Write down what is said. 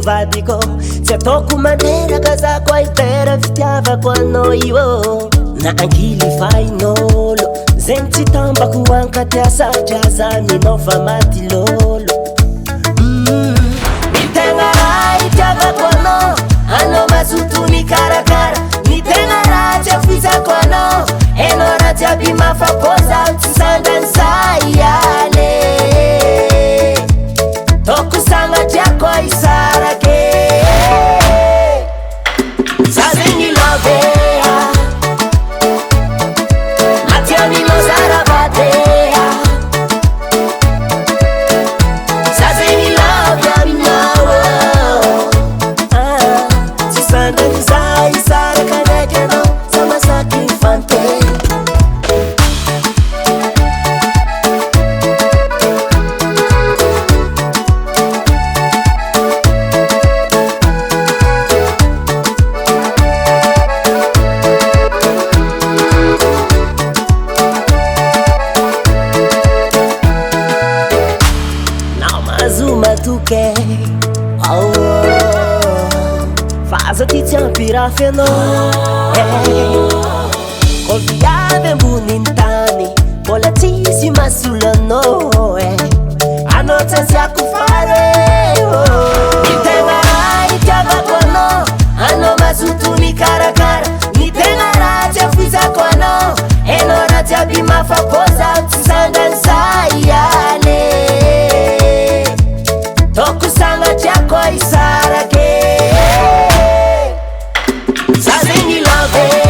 vadiko tsy ataoko maneraka za koa itera fitiavako anao io na angily fainolo zegny tsy tambako ankatiasatra za minao fa maty lolo ny tegna raha itiavako anao mazoto ny karakara ny tegna raha tsy afizako anao enao raha jiaby mafapoza tsy sandrany zaiale toko sagnatiako isarake za zegny lovea matiamino zaravadea za zegny love aminao tsy sandrany za isaraka ndraiky anao za masaky fante matuke faza ti tiampirafy anao kol viavy amboniny tany mbola tsisy masolo anao anao tsatsiako fare ny tegna raha itiavako anao mazoto ny karakara ny tegna raha tsy afizako anao enao raha jiaby mafapoza tsy sandrany zaiale toko sagnatiako isarake za zegny love